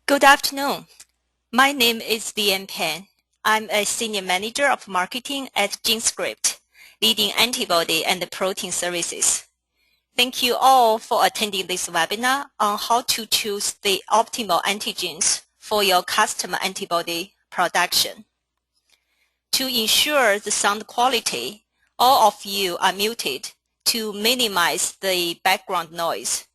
Good afternoon. My name is Vian Pan. I'm a Senior Manager of Marketing at GenScript, leading antibody and protein services. Thank you all for attending this webinar on how to choose the optimal antigens for your custom antibody production. To ensure the sound quality, all of you are muted to minimize the background noise.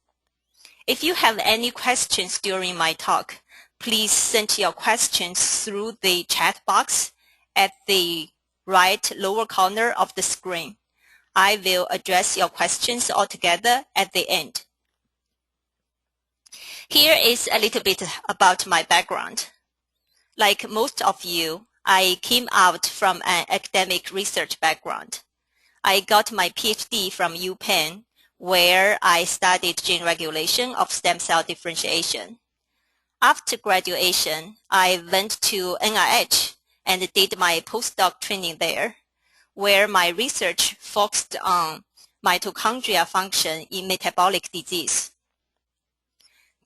If you have any questions during my talk, please send your questions through the chat box at the right lower corner of the screen. I will address your questions altogether at the end. Here is a little bit about my background. Like most of you, I came out from an academic research background. I got my PhD from UPenn, where I studied gene regulation of stem cell differentiation. After graduation, I went to NIH and did my postdoc training there, where my research focused on mitochondria function in metabolic disease.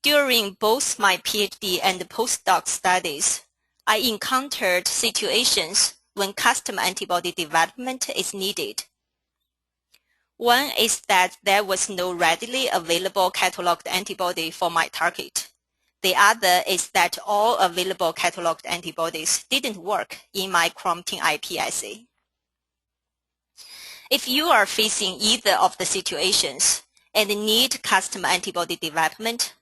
During both my PhD and postdoc studies, I encountered situations when custom antibody development is needed. One is that there was no readily available cataloged antibody for my target. The other is that all available cataloged antibodies didn't work in my chromatin iPSA. If you are facing either of the situations and need custom antibody development,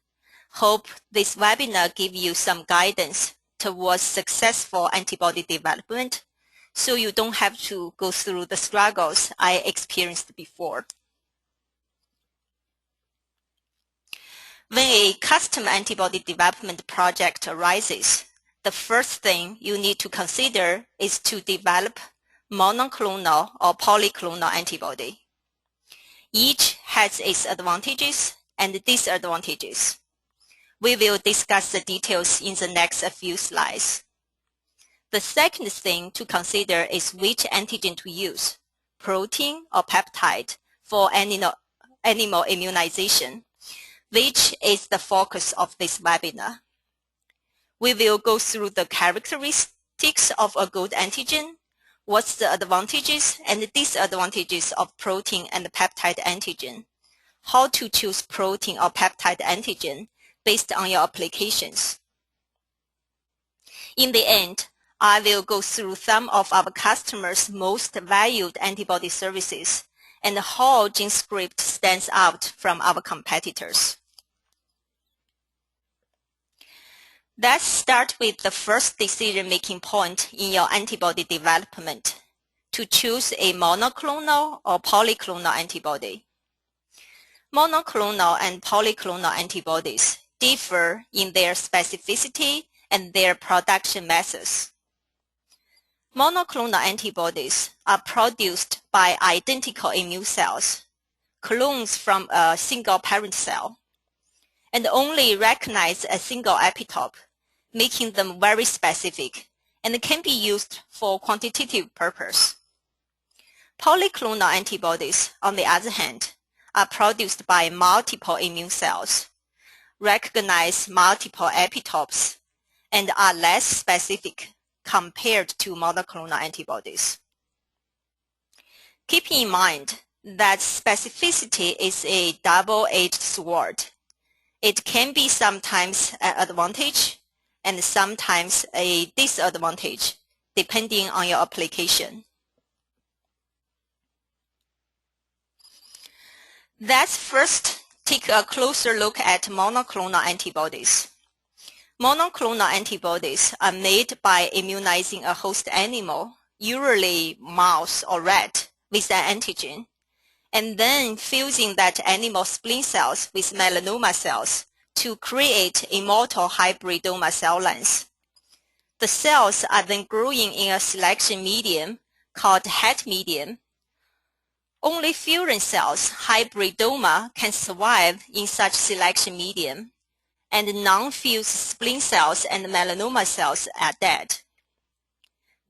hope this webinar gives you some guidance towards successful antibody development so you don't have to go through the struggles I experienced before. When a custom antibody development project arises, the first thing you need to consider is to develop monoclonal or polyclonal antibody. Each has its advantages and disadvantages. We will discuss the details in the next few slides. The second thing to consider is which antigen to use, protein or peptide, for animal immunization, which is the focus of this webinar. We will go through the characteristics of a good antigen, what's the advantages and disadvantages of protein and peptide antigen, how to choose protein or peptide antigen based on your applications. In the end, I will go through some of our customers' most valued antibody services and how GenScript stands out from our competitors. Let's start with the first decision-making point in your antibody development, to choose a monoclonal or polyclonal antibody. Monoclonal and polyclonal antibodies differ in their specificity and their production methods. Monoclonal antibodies are produced by identical immune cells, clones from a single parent cell, and only recognize a single epitope, making them very specific and can be used for quantitative purpose. Polyclonal antibodies, on the other hand, are produced by multiple immune cells, recognize multiple epitopes, and are less specific compared to monoclonal antibodies. Keep in mind that specificity is a double-edged sword. It can be sometimes an advantage and sometimes a disadvantage, depending on your application. Let's first take a closer look at monoclonal antibodies. Monoclonal antibodies are made by immunizing a host animal, usually mouse or rat, with an antigen, and then fusing that animal's spleen cells with melanoma cells to create immortal hybridoma cell lines. The cells are then growing in a selection medium called het medium. Only furin cells, hybridoma, can survive in such selection medium, and non-fused spleen cells and melanoma cells are dead.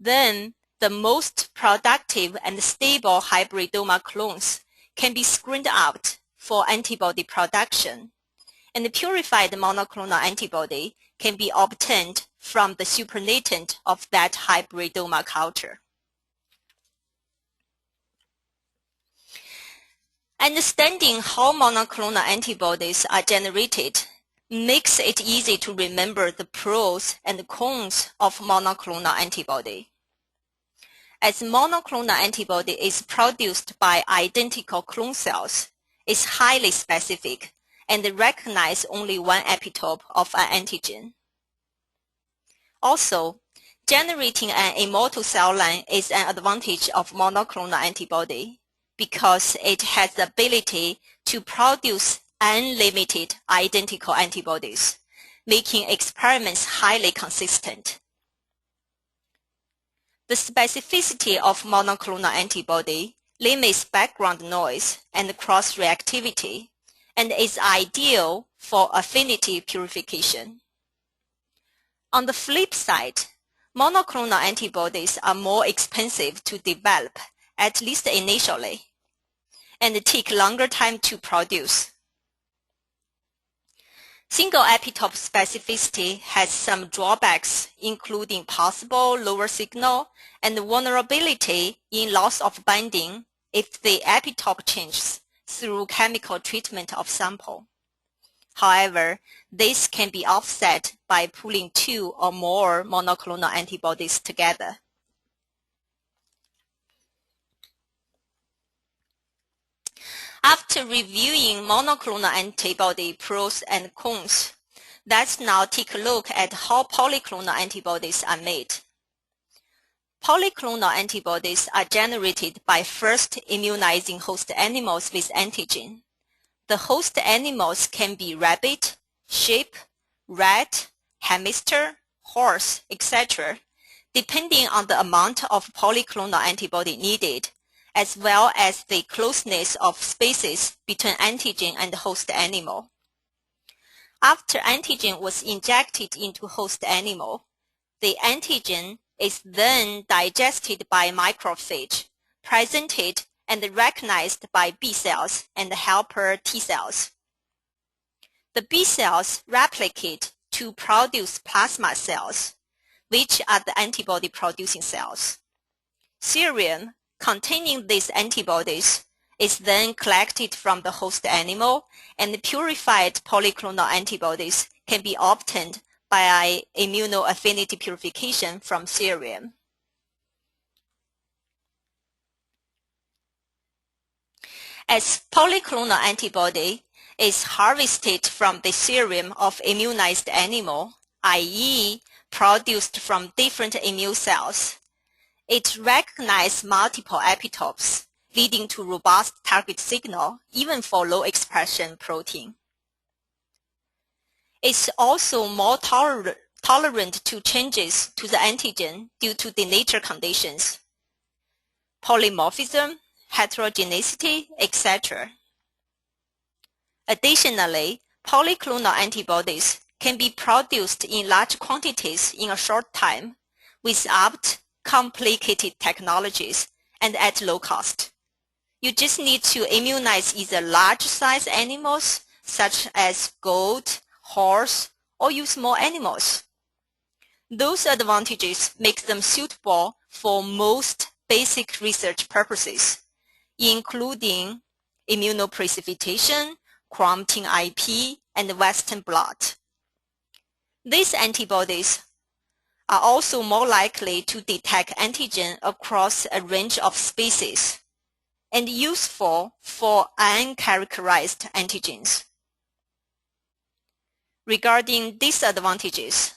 Then, the most productive and stable hybridoma clones can be screened out for antibody production, and the purified monoclonal antibody can be obtained from the supernatant of that hybridoma culture. Understanding how monoclonal antibodies are generated makes it easy to remember the pros and cons of monoclonal antibody. As monoclonal antibody is produced by identical clone cells, it's highly specific and recognize only one epitope of an antigen. Also, generating an immortal cell line is an advantage of monoclonal antibody because it has the ability to produce unlimited identical antibodies, making experiments highly consistent. The specificity of monoclonal antibody limits background noise and cross-reactivity and is ideal for affinity purification. On the flip side, monoclonal antibodies are more expensive to develop, at least initially, and take longer time to produce. Single epitope specificity has some drawbacks, including possible lower signal and vulnerability in loss of binding if the epitope changes through chemical treatment of sample. However, this can be offset by pooling 2 or more monoclonal antibodies together. After reviewing monoclonal antibody pros and cons, let's now take a look at how polyclonal antibodies are made. Polyclonal antibodies are generated by first immunizing host animals with antigen. The host animals can be rabbit, sheep, rat, hamster, horse, etc., depending on the amount of polyclonal antibody needed, as well as the closeness of spaces between antigen and host animal. After antigen was injected into host animal, the antigen is then digested by macrophage, presented and recognized by B cells and helper T cells. The B cells replicate to produce plasma cells, which are the antibody-producing cells. Serum containing these antibodies is then collected from the host animal, and purified polyclonal antibodies can be obtained by immunoaffinity purification from serum. As polyclonal antibody is harvested from the serum of immunized animal, i.e. produced from different immune cells, it recognizes multiple epitopes, leading to robust target signal even for low expression protein. It's also more tolerant to changes to the antigen due to the nature conditions, polymorphism, heterogeneity, etc. Additionally, polyclonal antibodies can be produced in large quantities in a short time without complicated technologies and at low cost. You just need to immunize either large-size animals such as goat, horse, or use small animals. Those advantages make them suitable for most basic research purposes, including immunoprecipitation, chromatin IP, and Western blot. These antibodies are also more likely to detect antigen across a range of species and useful for uncharacterized antigens. Regarding disadvantages,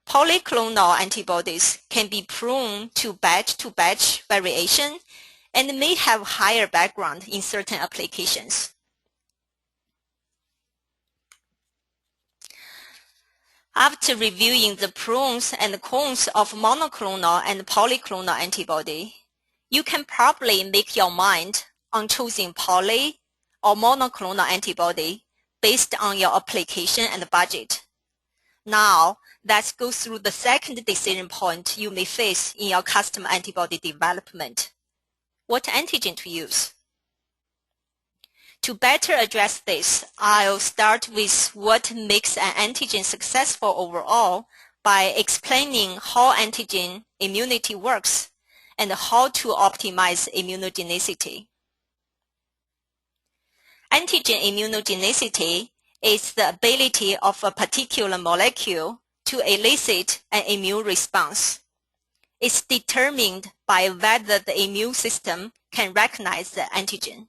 polyclonal antibodies can be prone to batch-to-batch variation and may have higher background in certain applications. After reviewing the pros and cons of monoclonal and polyclonal antibody, you can probably make your mind on choosing poly or monoclonal antibody based on your application and budget. Now, let's go through the second decision point you may face in your custom antibody development. What antigen to use? To better address this, I'll start with what makes an antigen successful overall by explaining how antigen immunity works and how to optimize immunogenicity. Antigen immunogenicity is the ability of a particular molecule to elicit an immune response. It's determined by whether the immune system can recognize the antigen.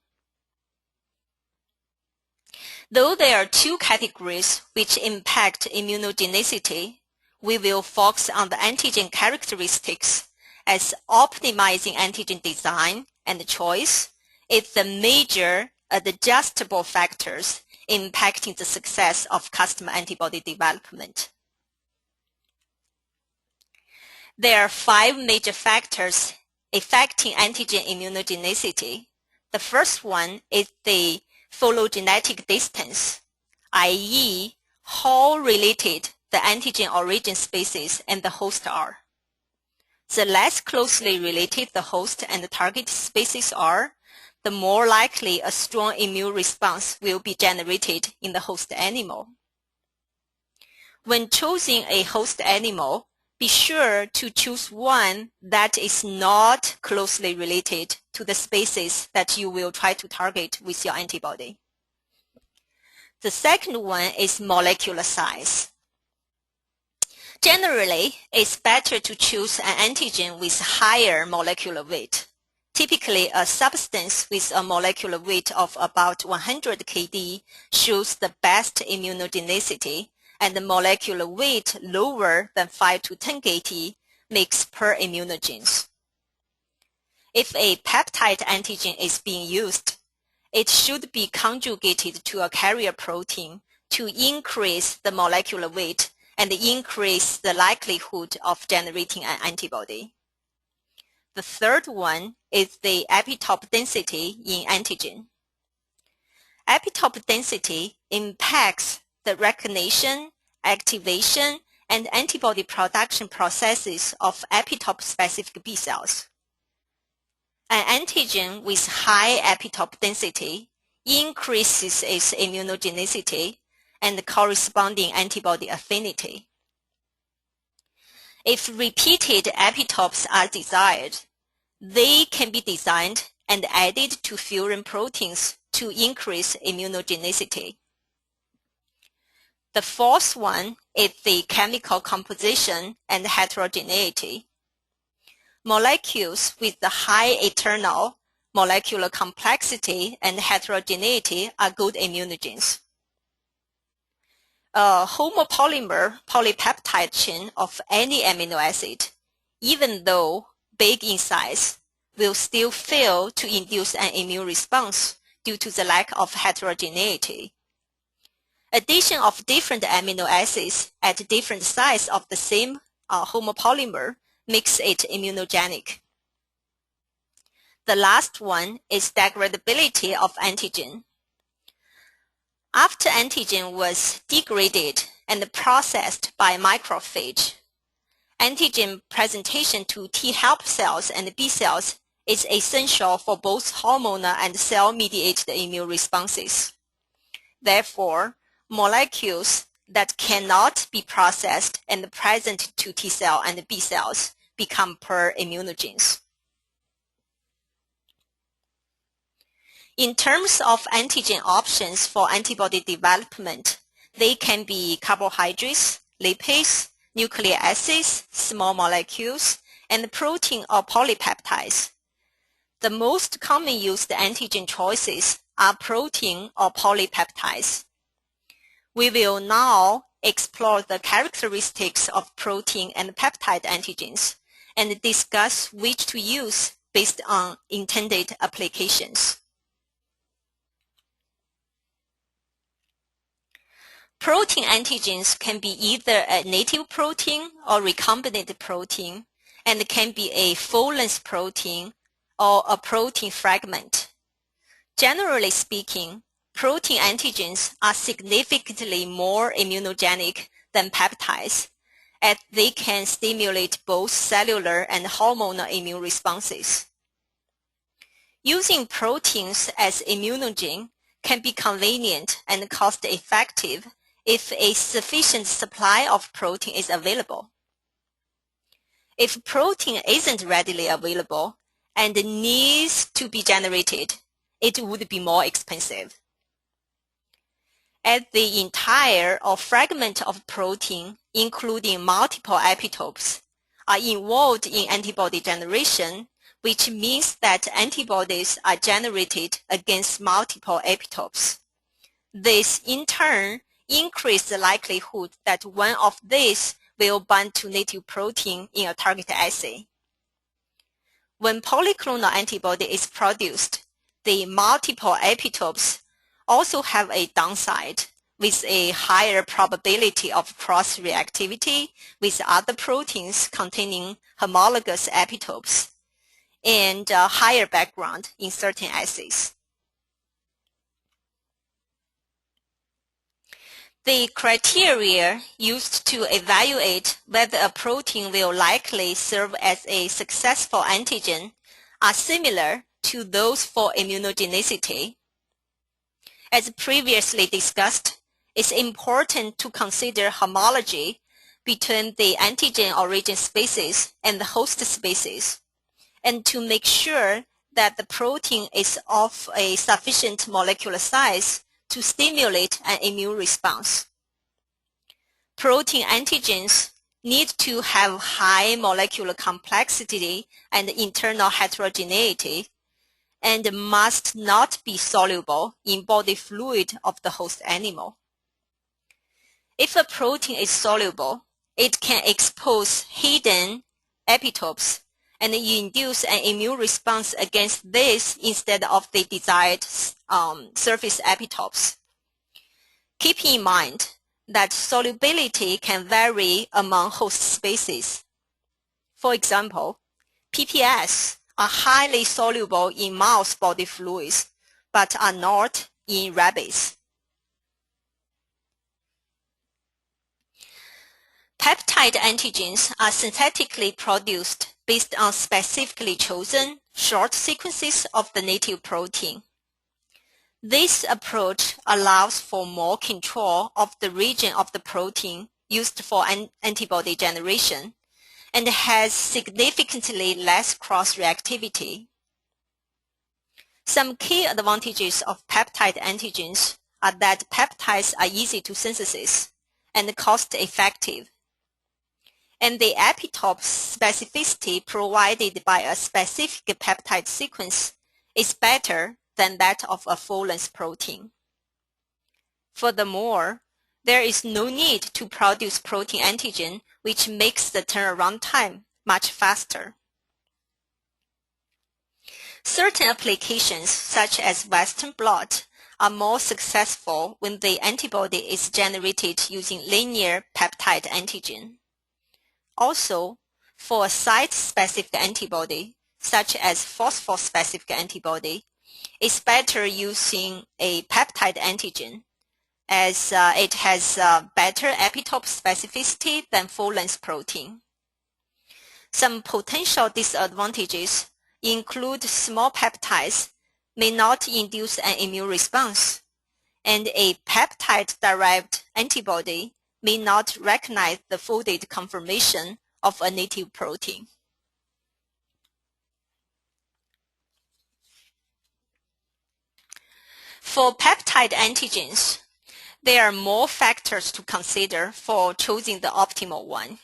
Though there are two categories which impact immunogenicity, we will focus on the antigen characteristics as optimizing antigen design and choice is the major adjustable factors impacting the success of custom antibody development. There are 5 major factors affecting antigen immunogenicity. The first one is the phylogenetic distance, i.e., how related the antigen origin species and the host are. The less closely related the host and the target species are, the more likely a strong immune response will be generated in the host animal. When choosing a host animal, be sure to choose one that is not closely related to the species that you will try to target with your antibody. The second one is molecular size. Generally, it's better to choose an antigen with higher molecular weight. Typically, a substance with a molecular weight of about 100 kD shows the best immunogenicity, and the molecular weight lower than 5 to 10 kD makes poor immunogens. If a peptide antigen is being used, it should be conjugated to a carrier protein to increase the molecular weight and increase the likelihood of generating an antibody. The third one is the epitope density in antigen. Epitope density impacts the recognition, activation, and antibody production processes of epitope-specific B cells. An antigen with high epitope density increases its immunogenicity and corresponding antibody affinity. If repeated epitopes are desired, they can be designed and added to furin proteins to increase immunogenicity. The fourth one is the chemical composition and heterogeneity. Molecules with the high internal molecular complexity and heterogeneity are good immunogens. A homopolymer polypeptide chain of any amino acid, even though big in size, will still fail to induce an immune response due to the lack of heterogeneity. Addition of different amino acids at different sizes of the same homopolymer makes it immunogenic. The last one is degradability of antigen. After antigen was degraded and processed by macrophage, antigen presentation to T helper cells and B cells is essential for both hormonal and cell-mediated immune responses. Therefore, molecules that cannot be processed and present to T cell and B cells become poor immunogens. In terms of antigen options for antibody development, they can be carbohydrates, lipids, nucleic acids, small molecules, and protein or polypeptides. The most common used antigen choices are protein or polypeptides. We will now explore the characteristics of protein and peptide antigens and discuss which to use based on intended applications. Protein antigens can be either a native protein or recombinant protein and can be a full-length protein or a protein fragment. Generally speaking, protein antigens are significantly more immunogenic than peptides, as they can stimulate both cellular and hormonal immune responses. Using proteins as immunogen can be convenient and cost-effective if a sufficient supply of protein is available. If protein isn't readily available and needs to be generated, it would be more expensive. As the entire or fragment of protein, including multiple epitopes, are involved in antibody generation, which means that antibodies are generated against multiple epitopes. This, in turn, increases the likelihood that one of these will bind to native protein in a target assay. When polyclonal antibody is produced, the multiple epitopes also have a downside with a higher probability of cross-reactivity with other proteins containing homologous epitopes and a higher background in certain assays. The criteria used to evaluate whether a protein will likely serve as a successful antigen are similar to those for immunogenicity. As previously discussed, it's important to consider homology between the antigen origin species and the host species, and to make sure that the protein is of a sufficient molecular size to stimulate an immune response. Protein antigens need to have high molecular complexity and internal heterogeneity, and must not be soluble in body fluid of the host animal. If a protein is soluble, it can expose hidden epitopes and induce an immune response against this instead of the desired surface epitopes. Keep in mind that solubility can vary among host species. For example, PPS are highly soluble in mouse body fluids, but are not in rabbits. Peptide antigens are synthetically produced based on specifically chosen short sequences of the native protein. This approach allows for more control of the region of the protein used for antibody generation and has significantly less cross-reactivity. Some key advantages of peptide antigens are that peptides are easy to synthesize and cost-effective, and the epitope specificity provided by a specific peptide sequence is better than that of a full-length protein. Furthermore, there is no need to produce protein antigen, which makes the turnaround time much faster. Certain applications, such as Western blot, are more successful when the antibody is generated using linear peptide antigen. Also, for a site-specific antibody, such as phosphor-specific antibody, it's better using a peptide antigen, as it has better epitope specificity than full-length protein. Some potential disadvantages include small peptides may not induce an immune response, and a peptide-derived antibody may not recognize the folded conformation of a native protein. For peptide antigens, there are more factors to consider for choosing the optimal one.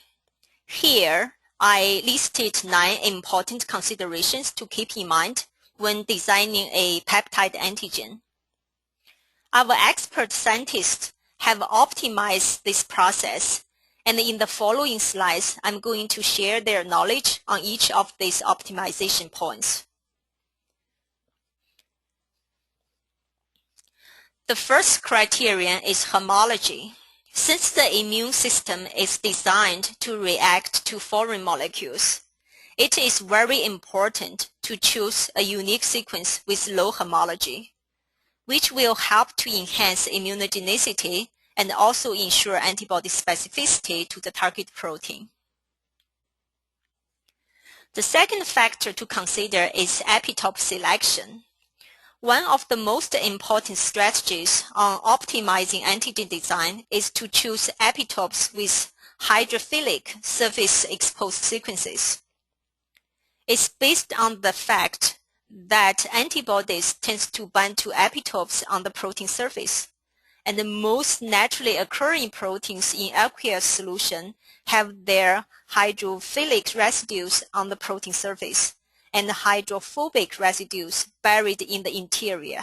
Here, I listed 9 important considerations to keep in mind when designing a peptide antigen. Our expert scientists have optimized this process, and in the following slides, I'm going to share their knowledge on each of these optimization points. The first criterion is homology. Since the immune system is designed to react to foreign molecules, it is very important to choose a unique sequence with low homology, which will help to enhance immunogenicity and also ensure antibody specificity to the target protein. The second factor to consider is epitope selection. One of the most important strategies on optimizing antigen design is to choose epitopes with hydrophilic surface exposed sequences. It's based on the fact that antibodies tend to bind to epitopes on the protein surface, and the most naturally occurring proteins in aqueous solution have their hydrophilic residues on the protein surface and hydrophobic residues buried in the interior.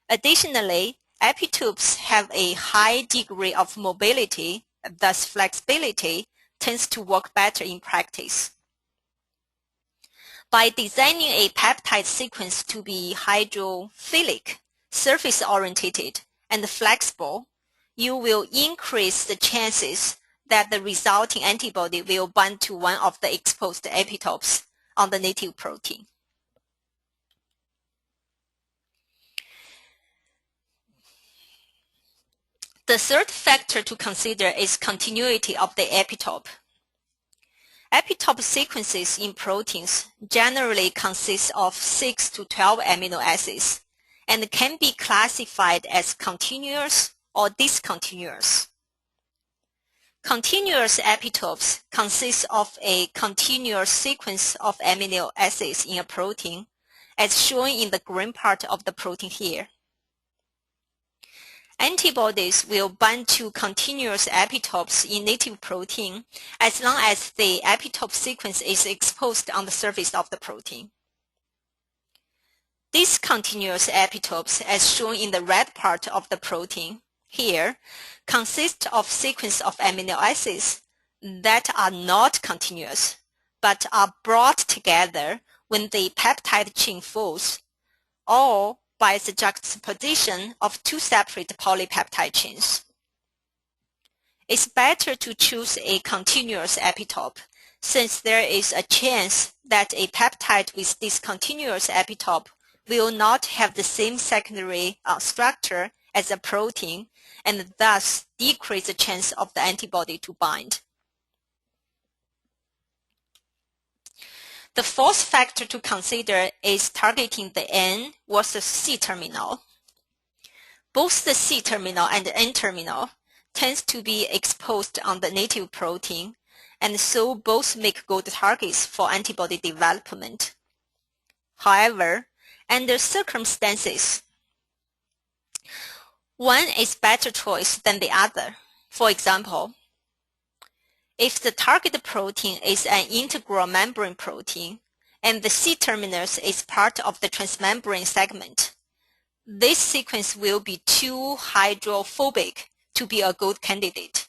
Additionally, epitopes have a high degree of mobility, thus flexibility tends to work better in practice. By designing a peptide sequence to be hydrophilic, surface-oriented, and flexible, you will increase the chances that the resulting antibody will bind to one of the exposed epitopes on the native protein. The third factor to consider is continuity of the epitope. Epitope sequences in proteins generally consist of 6 to 12 amino acids and can be classified as continuous or discontinuous. Continuous epitopes consist of a continuous sequence of amino acids in a protein, as shown in the green part of the protein here. Antibodies will bind to continuous epitopes in native protein as long as the epitope sequence is exposed on the surface of the protein. Discontinuous epitopes, as shown in the red part of the protein here, consist of sequence of amino acids that are not continuous but are brought together when the peptide chain folds, or by the juxtaposition of two separate polypeptide chains. It's better to choose a continuous epitope, since there is a chance that a peptide with discontinuous epitope will not have the same secondary structure as a protein, and thus decrease the chance of the antibody to bind. The fourth factor to consider is targeting the N versus C-terminal. Both the C-terminal and the N-terminal tend to be exposed on the native protein, and so both make good targets for antibody development. However, under circumstances, one is better choice than the other. For example, if the target protein is an integral membrane protein and the C-terminus is part of the transmembrane segment, this sequence will be too hydrophobic to be a good candidate.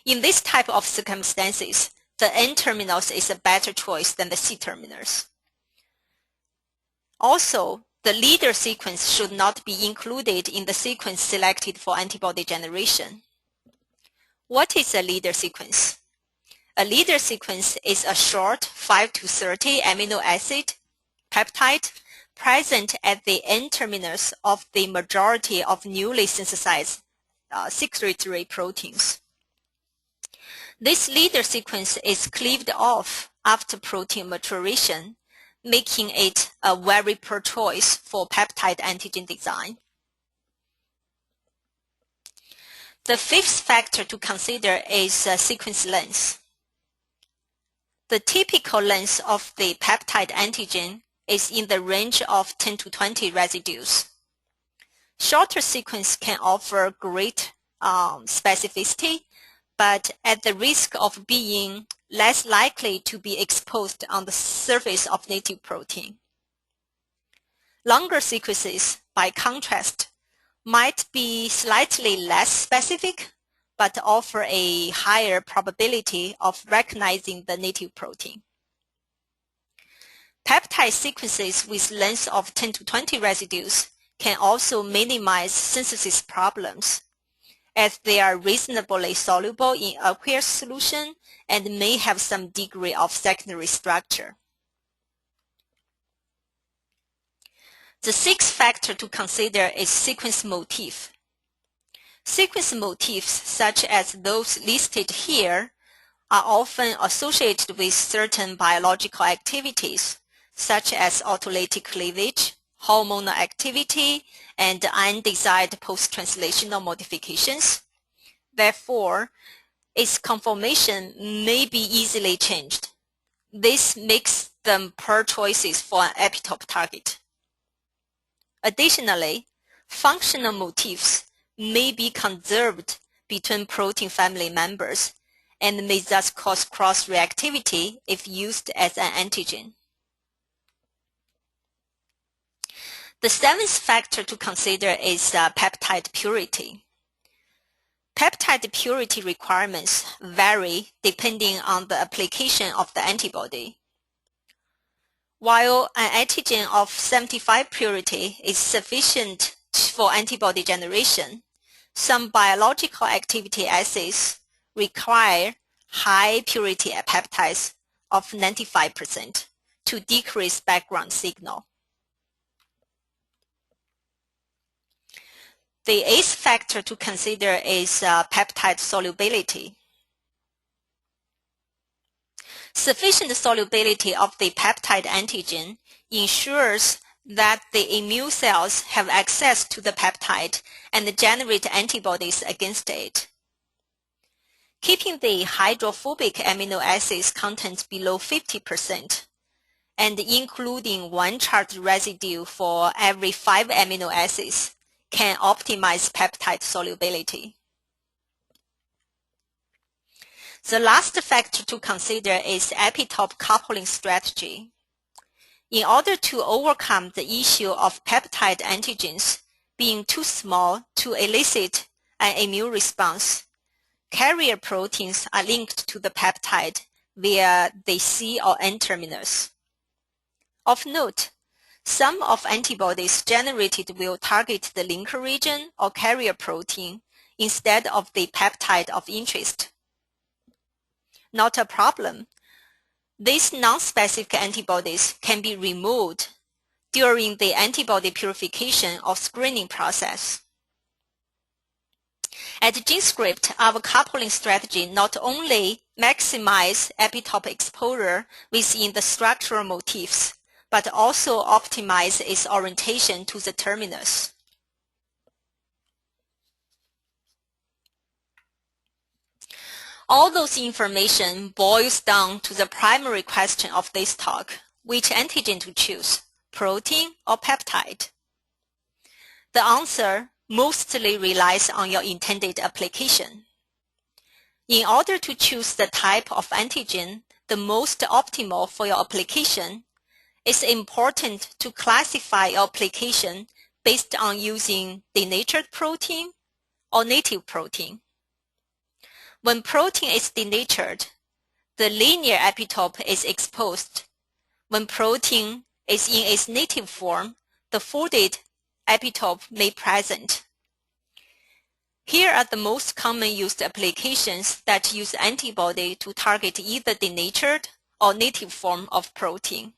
In this type of circumstances, the N-terminus is a better choice than the C-terminus. Also, the leader sequence should not be included in the sequence selected for antibody generation. What is a leader sequence? A leader sequence is a short 5 to 30 amino acid peptide present at the N-terminus of the majority of newly synthesized 633 proteins. This leader sequence is cleaved off after protein maturation, making it a very poor choice for peptide antigen design. The fifth factor to consider is sequence length. The typical length of the peptide antigen is in the range of 10 to 20 residues. Shorter sequence can offer great specificity, but at the risk of being less likely to be exposed on the surface of native protein. Longer sequences, by contrast, might be slightly less specific, but offer a higher probability of recognizing the native protein. Peptide sequences with lengths of 10 to 20 residues can also minimize synthesis problems, as they are reasonably soluble in aqueous solution and may have some degree of secondary structure. The sixth factor to consider is sequence motif. Sequence motifs, such as those listed here, are often associated with certain biological activities, such as autolytic cleavage, hormonal activity, and undesired post-translational modifications. Therefore, its conformation may be easily changed. This makes them poor choices for an epitope target. Additionally, functional motifs may be conserved between protein family members and may thus cause cross-reactivity if used as an antigen. The seventh factor to consider is peptide purity. Peptide purity requirements vary depending on the application of the antibody. While an antigen of 75 purity is sufficient for antibody generation, some biological activity assays require high purity peptides of 95% to decrease background signal. The eighth factor to consider is peptide solubility. Sufficient solubility of the peptide antigen ensures that the immune cells have access to the peptide and generate antibodies against it. Keeping the hydrophobic amino acids content below 50% and including one charged residue for every 5 amino acids can optimize peptide solubility. The last factor to consider is epitope coupling strategy. In order to overcome the issue of peptide antigens being too small to elicit an immune response, carrier proteins are linked to the peptide via the C or N-terminus. Of note, some of antibodies generated will target the linker region or carrier protein instead of the peptide of interest. Not a problem. These non-specific antibodies can be removed during the antibody purification or screening process. At GenScript, our coupling strategy not only maximizes epitope exposure within the structural motifs, but also optimizes its orientation to the terminus. All those information boils down to the primary question of this talk: which antigen to choose, protein or peptide? The answer mostly relies on your intended application. In order to choose the type of antigen the most optimal for your application, it's important to classify your application based on using denatured protein or native protein. When protein is denatured, the linear epitope is exposed. When protein is in its native form, the folded epitope may be present. Here are the most common used applications that use antibody to target either denatured or native form of protein.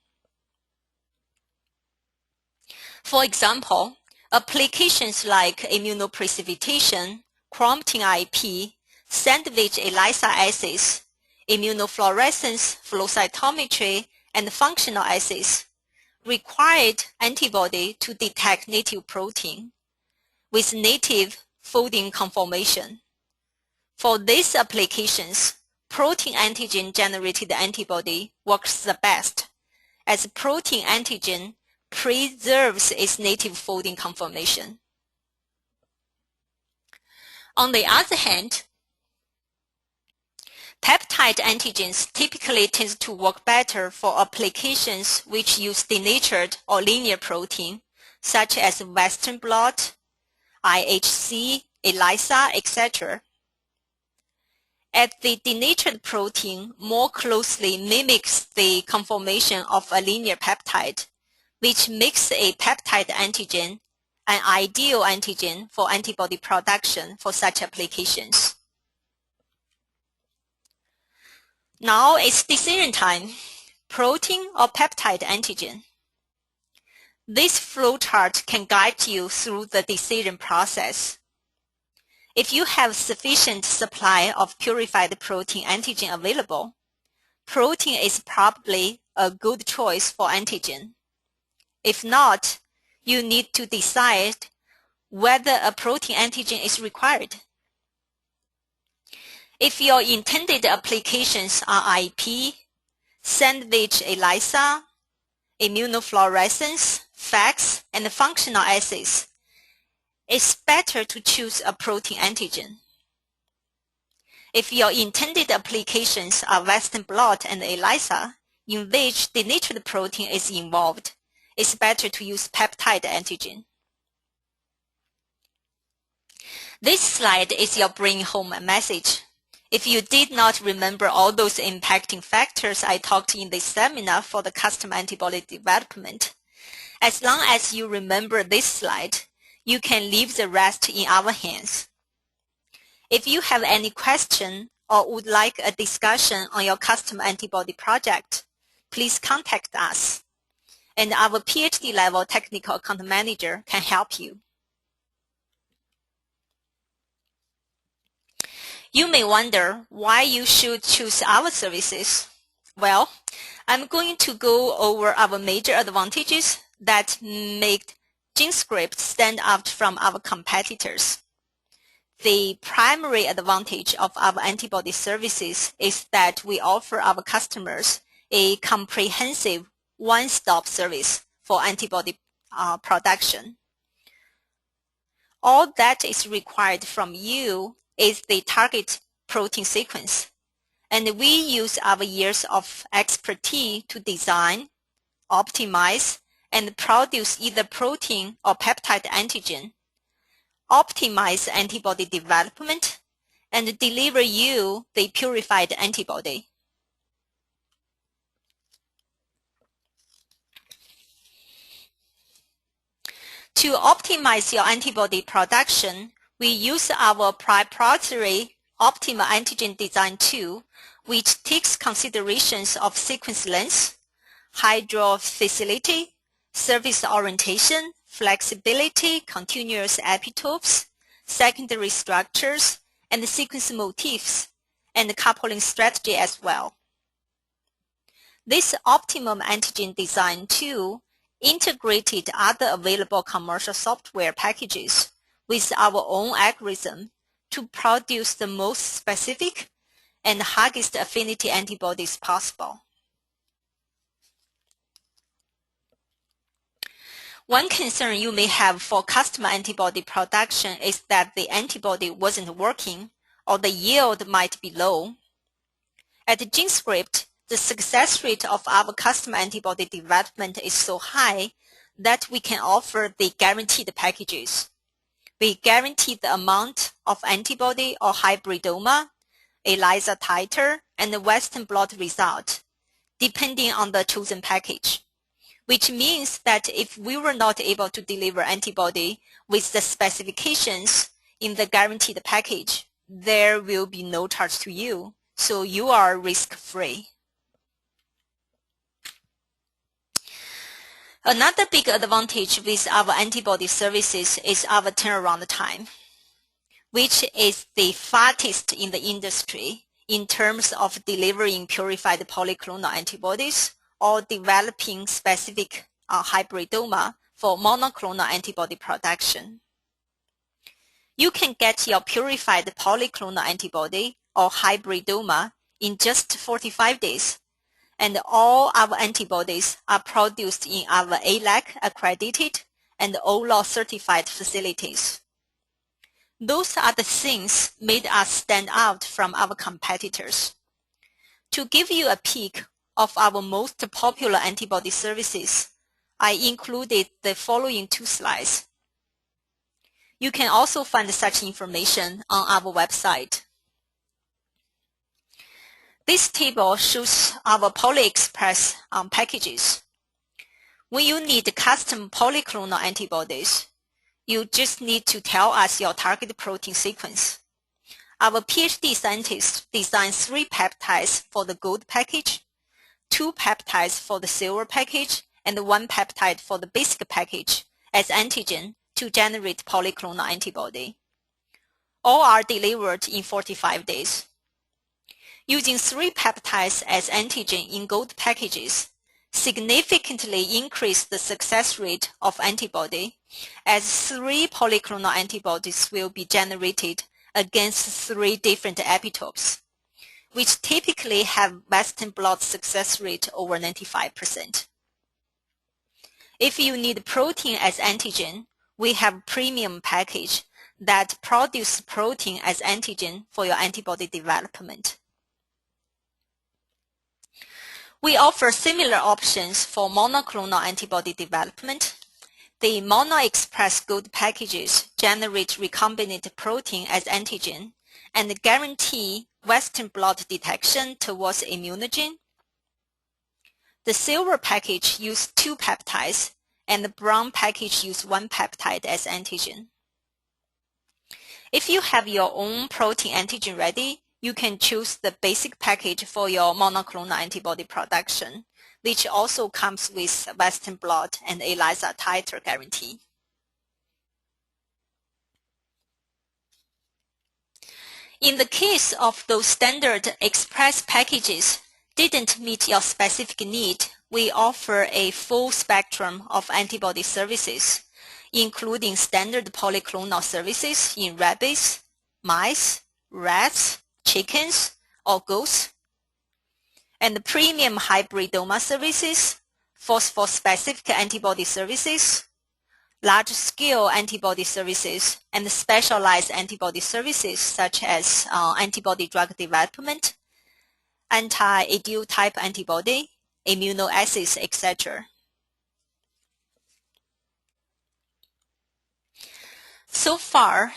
For example, applications like immunoprecipitation, chromatin IP, sandwich ELISA assays, immunofluorescence, flow cytometry, and functional assays required antibody to detect native protein with native folding conformation. For these applications, protein antigen-generated antibody works the best, as protein antigen preserves its native folding conformation. On the other hand, peptide antigens typically tend to work better for applications which use denatured or linear protein, such as Western blot, IHC, ELISA, etc. As the denatured protein more closely mimics the conformation of a linear peptide, which makes a peptide antigen an ideal antigen for antibody production for such applications. Now it's decision time: protein or peptide antigen. This flowchart can guide you through the decision process. If you have sufficient supply of purified protein antigen available, protein is probably a good choice for antigen. If not, you need to decide whether a protein antigen is required. If your intended applications are IP, sandwich ELISA, immunofluorescence, FACS, and functional assays, it's better to choose a protein antigen. If your intended applications are Western blot and ELISA, in which denatured protein is involved, it's better to use peptide antigen. This slide is your bring home message. If you did not remember all those impacting factors I talked in this seminar for the custom antibody development, as long as you remember this slide, you can leave the rest in our hands. If you have any question or would like a discussion on your custom antibody project, please contact us, and our PhD level technical account manager can help you. You may wonder why you should choose our services. Well, I'm going to go over our major advantages that make GenScript stand out from our competitors. The primary advantage of our antibody services is that we offer our customers a comprehensive one-stop service for antibody production. All that is required from you is the target protein sequence, and we use our years of expertise to design, optimize, and produce either protein or peptide antigen, optimize antibody development, and deliver you the purified antibody. To optimize your antibody production, we use our proprietary optimal antigen design tool, which takes considerations of sequence length, hydrophilicity, surface orientation, flexibility, continuous epitopes, secondary structures, and sequence motifs, and coupling strategy as well. This optimum antigen design tool integrated other available commercial software packages with our own algorithm to produce the most specific and highest affinity antibodies possible. One concern you may have for custom antibody production is that the antibody wasn't working or the yield might be low. At GenScript, the success rate of our custom antibody development is so high that we can offer the guaranteed packages. We guarantee the amount of antibody or hybridoma, ELISA titer, and the Western blot result, depending on the chosen package, which means that if we were not able to deliver antibody with the specifications in the guaranteed package, there will be no charge to you, so you are risk-free. Another big advantage with our antibody services is our turnaround time, which is the fastest in the industry in terms of delivering purified polyclonal antibodies or developing specific hybridoma for monoclonal antibody production. You can get your purified polyclonal antibody or hybridoma in just 45 days. And all our antibodies are produced in our ALAC accredited and OLAW certified facilities. Those are the things made us stand out from our competitors. To give you a peek of our most popular antibody services, I included the following 2 slides. You can also find such information on our website. This table shows our MonoExpress packages. When you need custom polyclonal antibodies, you just need to tell us your target protein sequence. Our PhD scientists design 3 peptides for the gold package, 2 peptides for the silver package, and 1 peptide for the basic package as antigen to generate polyclonal antibody. All are delivered in 45 days. Using 3 peptides as antigen in gold packages significantly increased the success rate of antibody, as 3 polyclonal antibodies will be generated against 3 different epitopes, which typically have Western blot success rate over 95%. If you need protein as antigen, we have premium package that produce protein as antigen for your antibody development. We offer similar options for monoclonal antibody development. The MonoExpress Gold packages generate recombinant protein as antigen and guarantee Western blot detection towards immunogen. The silver package use 2 peptides, and the brown package use 1 peptide as antigen. If you have your own protein antigen ready, you can choose the basic package for your monoclonal antibody production, which also comes with Western blot and ELISA titer guarantee. In the case of those standard express packages didn't meet your specific need, we offer a full spectrum of antibody services, including standard polyclonal services in rabbits, mice, rats, chickens, or goats, and premium hybridoma services, phosphor-specific antibody services, large-scale antibody services, and specialized antibody services such as antibody drug development, anti-idiotype antibody, immunoassays, etc. So far,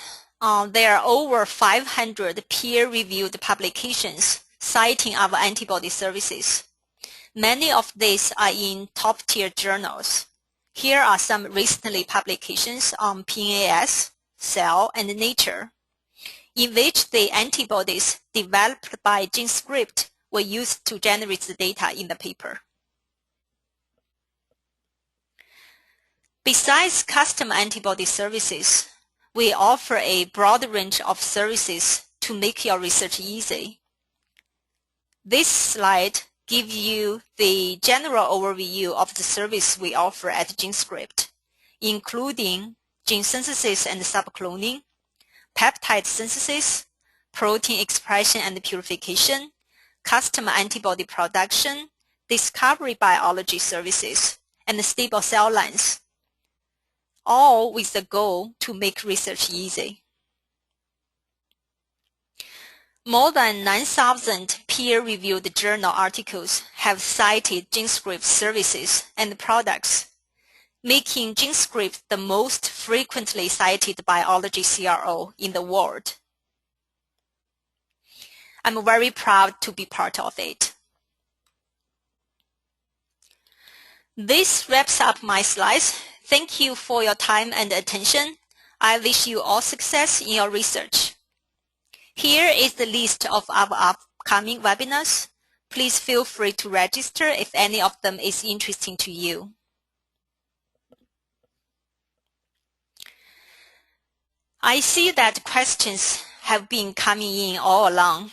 there are over 500 peer-reviewed publications citing our antibody services. Many of these are in top-tier journals. Here are some recent publications on PNAS, Cell, and Nature, in which the antibodies developed by GenScript were used to generate the data in the paper. Besides custom antibody services, we offer a broad range of services to make your research easy. This slide gives you the general overview of the service we offer at GenScript, including gene synthesis and subcloning, peptide synthesis, protein expression and purification, custom antibody production, discovery biology services, and stable cell lines, all with the goal to make research easy. More than 9,000 peer-reviewed journal articles have cited GenScript services and products, making GenScript the most frequently cited biology CRO in the world. I'm very proud to be part of it. This wraps up my slides. Thank you for your time and attention. I wish you all success in your research. Here is the list of our upcoming webinars. Please feel free to register if any of them is interesting to you. I see that questions have been coming in all along.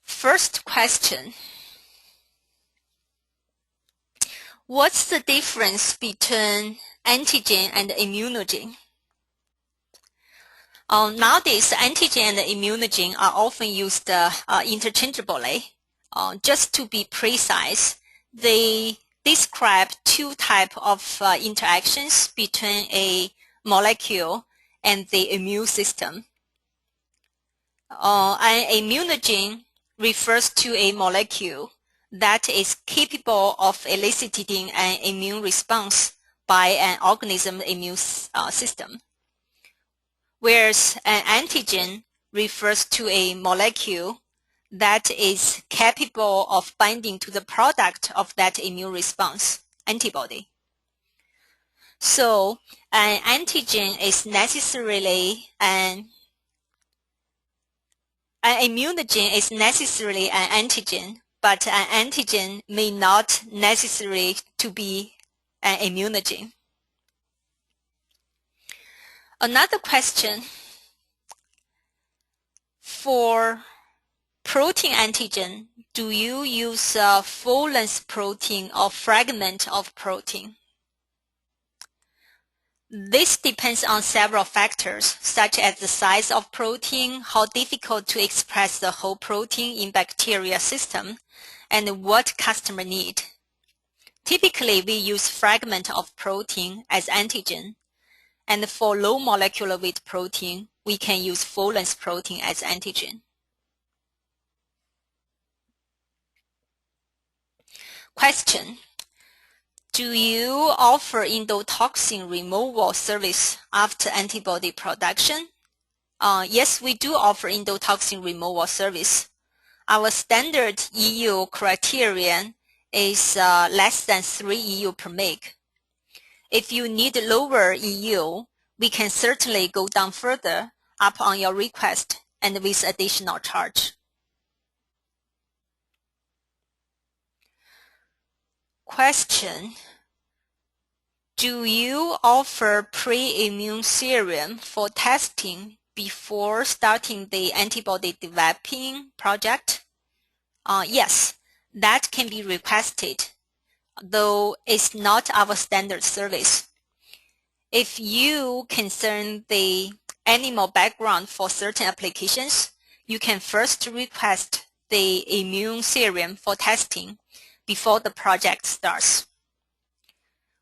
First question. What's the difference between antigen and immunogen? Nowadays, antigen and immunogen are often used interchangeably. Just to be precise, they describe 2 types of interactions between a molecule and the immune system. An immunogen refers to a molecule that is capable of eliciting an immune response by an organism's immune system, whereas an antigen refers to a molecule that is capable of binding to the product of that immune response, antibody. So an antigen is necessarily an immunogen is necessarily an antigen, but an antigen may not necessarily to be an immunogen. Another question, for protein antigen, do you use full-length protein or fragment of protein? This depends on several factors, such as the size of protein, how difficult to express the whole protein in bacteria system, and what customer need. Typically, we use fragment of protein as antigen, and for low molecular weight protein, we can use full-length protein as antigen. Question: do you offer endotoxin removal service after antibody production? Yes, we do offer endotoxin removal service. Our standard EU criterion is less than 3 EU per mg. If you need lower EU, we can certainly go down further upon your request and with additional charge. Question: do you offer pre-immune serum for testing before starting the antibody developing project? Yes, that can be requested, though it's not our standard service. If you concern the animal background for certain applications, you can first request the immune serum for testing before the project starts.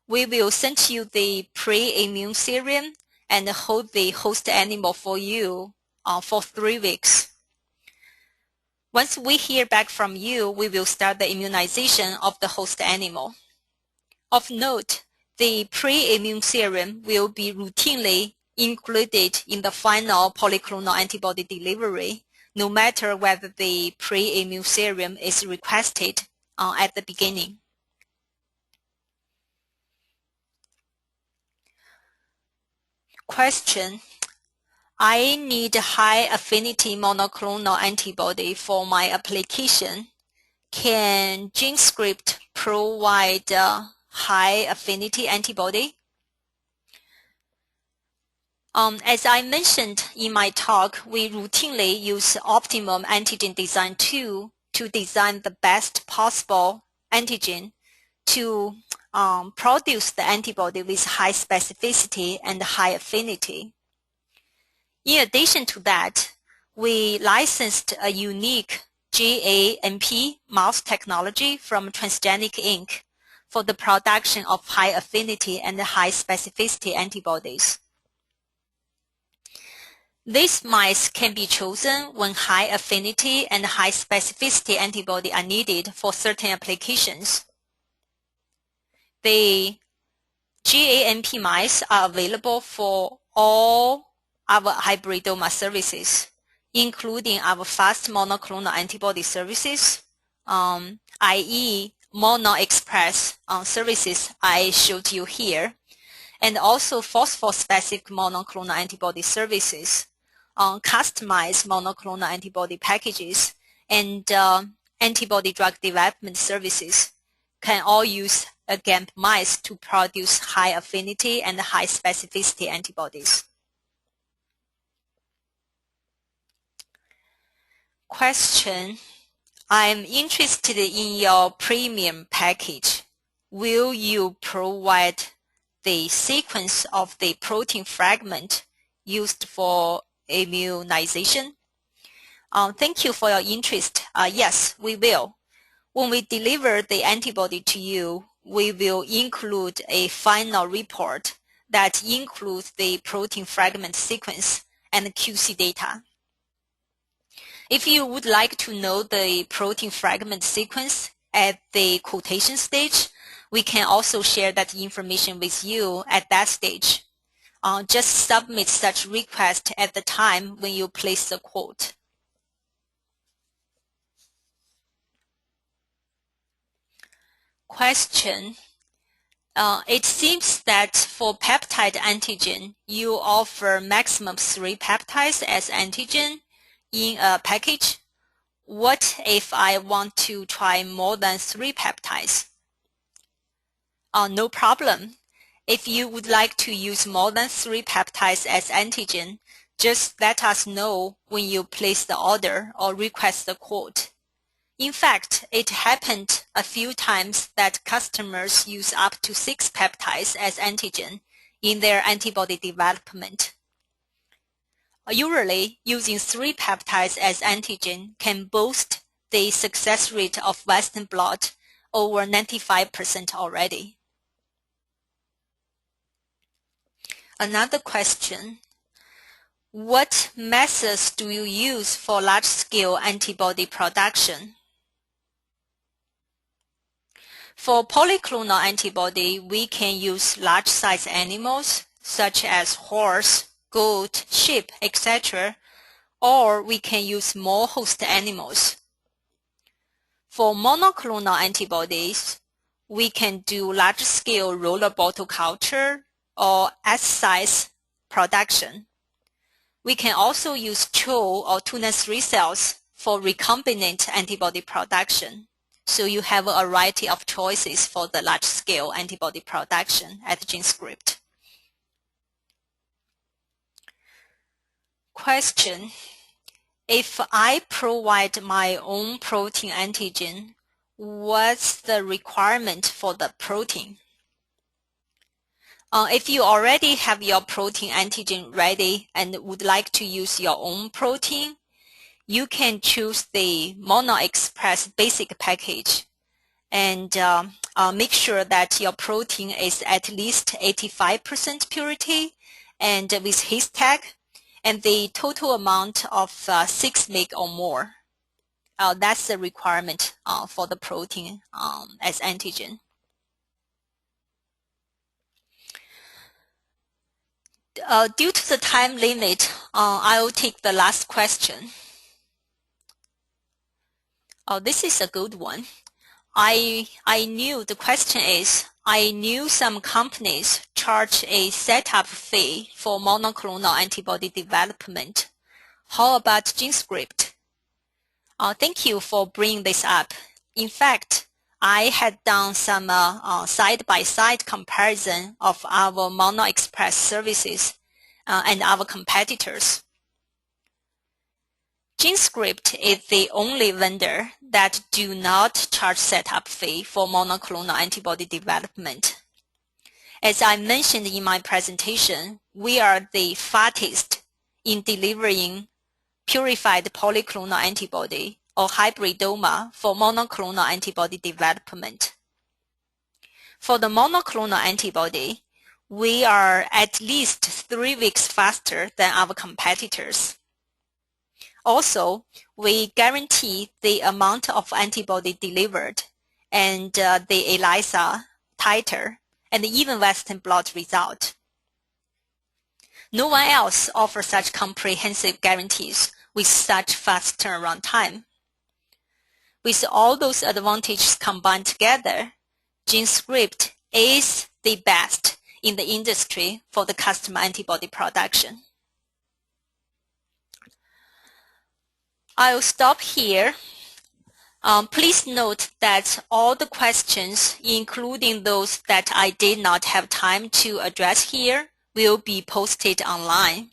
We will send you the pre-immune serum and hold the host animal for you for 3 weeks. Once we hear back from you, we will start the immunization of the host animal. Of note, the pre-immune serum will be routinely included in the final polyclonal antibody delivery, no matter whether the pre-immune serum is requested at the beginning. Question: I need high affinity monoclonal antibody for my application. Can GenScript provide high affinity antibody? As I mentioned in my talk, we routinely use optimum antigen design tool to design the best possible antigen to produce the antibody with high specificity and high affinity. In addition to that, we licensed a unique GAMP mouse technology from Transgenic Inc. for the production of high affinity and high specificity antibodies. These mice can be chosen when high affinity and high specificity antibody are needed for certain applications. The GAMP mice are available for all our hybridoma services, including our fast monoclonal antibody services, i.e. MonoExpress services I showed you here, and also phosphor-specific monoclonal antibody services, customized monoclonal antibody packages, and antibody drug development services can all use GAMP mice to produce high affinity and high specificity antibodies. Question: I'm interested in your premium package. Will you provide the sequence of the protein fragment used for immunization? Thank you for your interest. Yes, we will. When we deliver the antibody to you, we will include a final report that includes the protein fragment sequence and QC data. If you would like to know the protein fragment sequence at the quotation stage, we can also share that information with you at that stage. Just submit such request at the time when you place the quote. Question: it seems that for peptide antigen, you offer maximum 3 peptides as antigen in a package. What if I want to try more than 3 peptides? No problem. If you would like to use more than 3 peptides as antigen, Just let us know when you place the order or request the quote. In fact, it happened a few times that customers use up to 6 peptides as antigen in their antibody development. Usually, using 3 peptides as antigen can boost the success rate of Western blot over 95% already. Another question: what methods do you use for large-scale antibody production? For polyclonal antibody, we can use large-size animals such as horse, goat, sheep, etc., or we can use small host animals. For monoclonal antibodies, we can do large-scale roller bottle culture or S-size production. We can also use CHO or tuna 3 cells for recombinant antibody production. So you have a variety of choices for the large-scale antibody production at GenScript. Question: if I provide my own protein antigen, what's the requirement for the protein? If you already have your protein antigen ready and would like to use your own protein, you can choose the MonoExpress basic package and make sure that your protein is at least 85% purity and with his tag and the total amount of 6 mg or more. That's the requirement for the protein as antigen. Due to the time limit, I will take the last question. This is a good one. I knew the question is, I knew some companies charge a setup fee for monoclonal antibody development. How about GenScript? Thank you for bringing this up. In fact, I had done some side-by-side comparison of our MonoExpress services and our competitors. GenScript is the only vendor that do not charge setup fee for monoclonal antibody development. As I mentioned in my presentation, we are the fastest in delivering purified polyclonal antibody or hybridoma for monoclonal antibody development. For the monoclonal antibody, we are at least 3 weeks faster than our competitors. Also, we guarantee the amount of antibody delivered and the ELISA titer and even Western blot result. No one else offers such comprehensive guarantees with such fast turnaround time. With all those advantages combined together, GenScript is the best in the industry for the custom antibody production. I'll stop here. Please note that all the questions, including those that I did not have time to address here, will be posted online.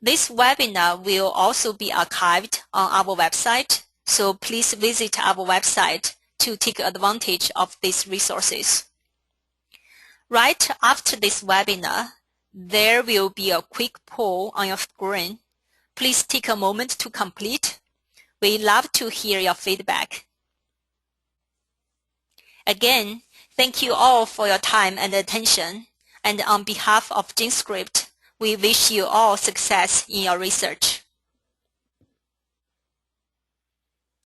This webinar will also be archived on our website, so please visit our website to take advantage of these resources. Right after this webinar, there will be a quick poll on your screen. Please take a moment to complete. We love to hear your feedback. Again, thank you all for your time and attention. And on behalf of GenScript, we wish you all success in your research.